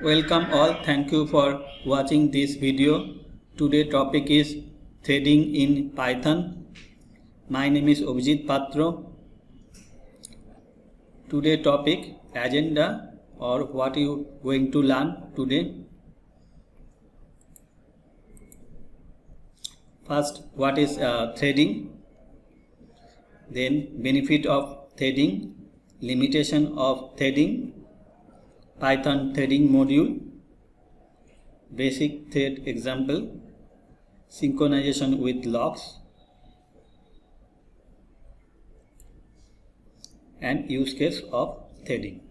Welcome all. Thank you for watching this video. Today topic is threading in Python. My name is Abhijit Patro. Today topic agenda or what you going to learn today. First, what is threading? Then benefit of threading, limitation of threading, Python threading module, basic thread example, synchronization with locks, and use case of threading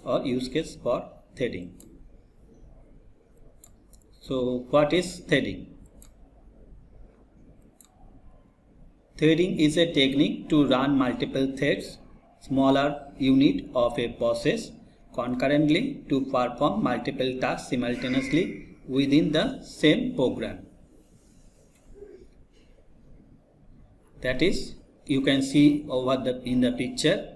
or use case for threading. So what is threading? Threading is a technique to run multiple threads, smaller unit of a process concurrently to perform multiple tasks simultaneously within the same program. That is, you can see over in the picture.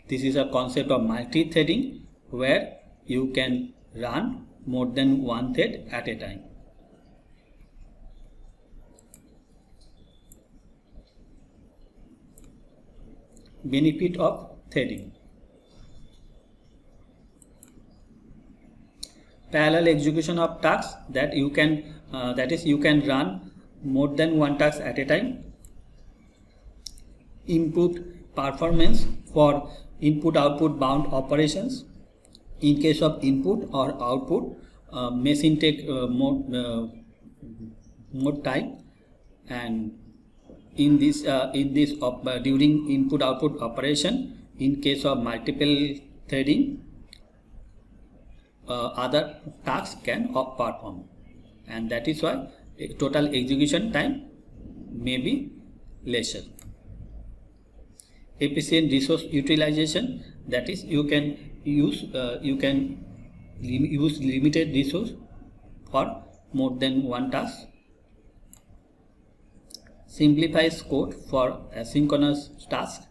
This is a concept of multi-threading where you can run more than one thread at a time. Benefit of threading. Parallel execution of tasks that you can you can run more than one task at a time. Improved performance for input output bound operations. In case of input or output, machine take more time, and in this during input output operation, in case of multiple threading, other tasks can perform, and that is why total execution time may be lesser. Efficient resource utilization, that is, you can use limited resource for more than one task. Simplifies code for asynchronous tasks.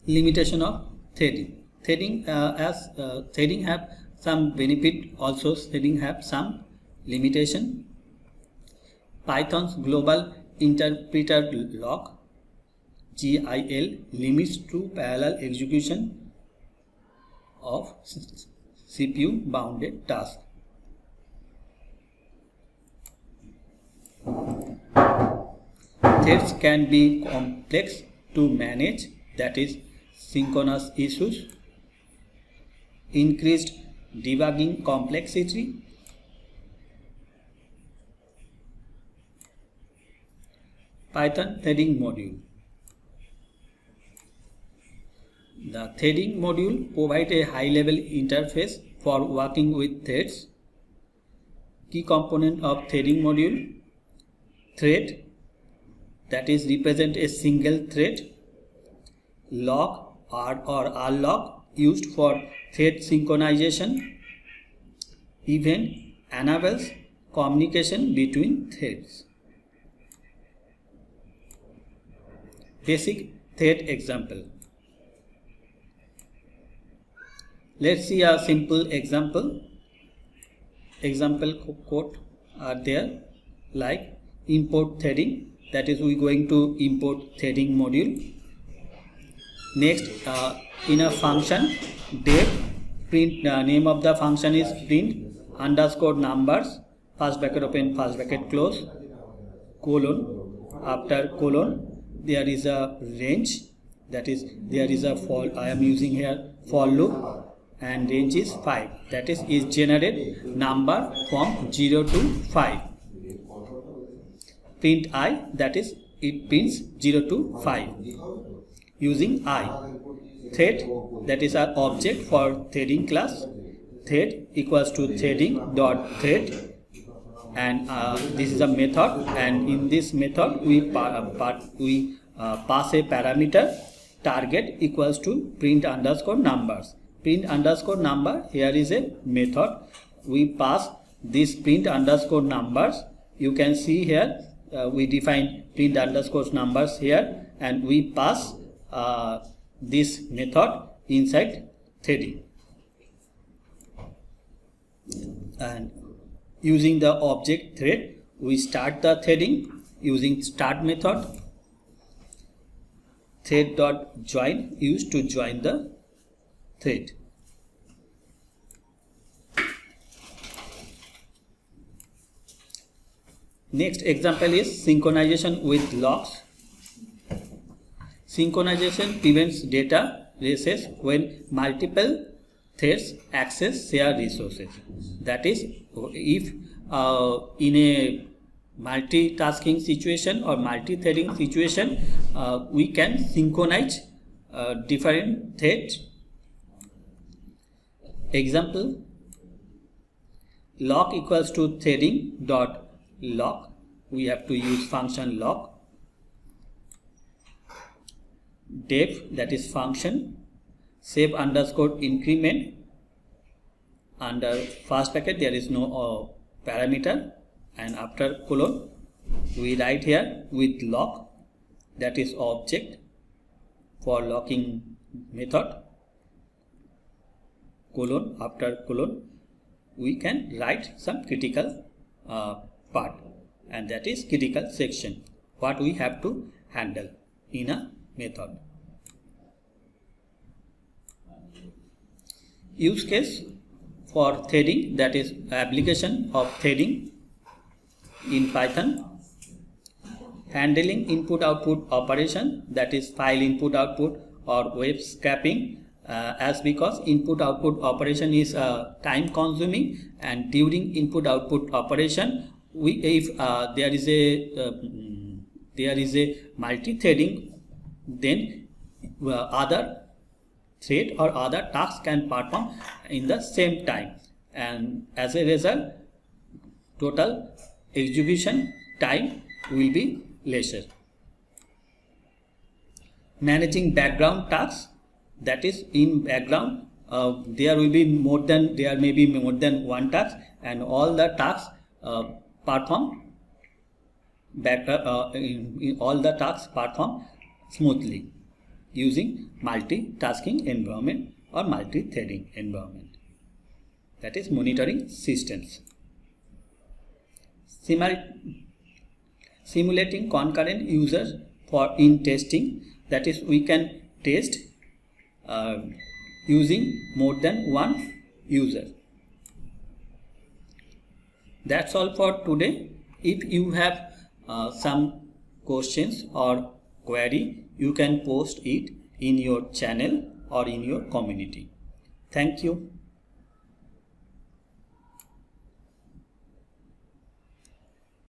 Limitation of threading. Threading have some benefit, also threading have some limitation. Python's global interpreter lock GIL limits to parallel execution of CPU bounded tasks. Threads can be complex to manage, that is, synchronous issues, increased debugging complexity, Python threading module. The threading module provides a high-level interface for working with threads. Key component of threading module: thread, that is represent a single thread, lock or rlock used for thread synchronization, event enables communication between threads. Basic thread example. Let's see a simple example. Example code are there, like import threading, that is, we going to import threading module. Next, in a function def, print name of the function is print underscore numbers, first bracket open, first bracket close, colon, after colon there is a range, that is, there is a for, I am using here for loop, and range is 5, that is generate number from 0 to 5. Print I, that is, it prints 0 to 5 using I. Thread, that is our object for threading class. Thread equals to threading dot thread, and this is a method, and in this method we pass a parameter target equals to print underscore numbers. Print underscore number, here is a method. We pass this print underscore numbers. You can see here we define print underscore numbers here, and we pass this method inside threading. And using the object thread, we start the threading using start method. Thread.join used to join the thread. Next example is synchronization with locks. Synchronization prevents data races when multiple threads access shared resources. That is, if in a multitasking situation or multi-threading situation, we can synchronize different threads. Example, lock equals to threading dot lock. We have to use function lock. Def, that is function, save underscore increment. Under first bracket there is no parameter, and after colon we write here with lock, that is object for locking method, colon, after colon we can write some critical part, and that is critical section, what we have to handle in a method. Use case for threading, that is application of threading in Python. Handling input output operation, that is file input output or web scraping, as because input output operation is time consuming, and during input output operation if there is a multi-threading, then other thread or other tasks can perform in the same time, and as a result total execution time will be lesser. Managing background tasks, that is in background there may be more than one task, and all the tasks perform all the tasks perform smoothly using multitasking environment or multi-threading environment, that is monitoring systems. Simulating concurrent users for in testing, that is we can test using more than one user. That's all for today. If you have some questions or query, you can post it in your channel or in your community. Thank you.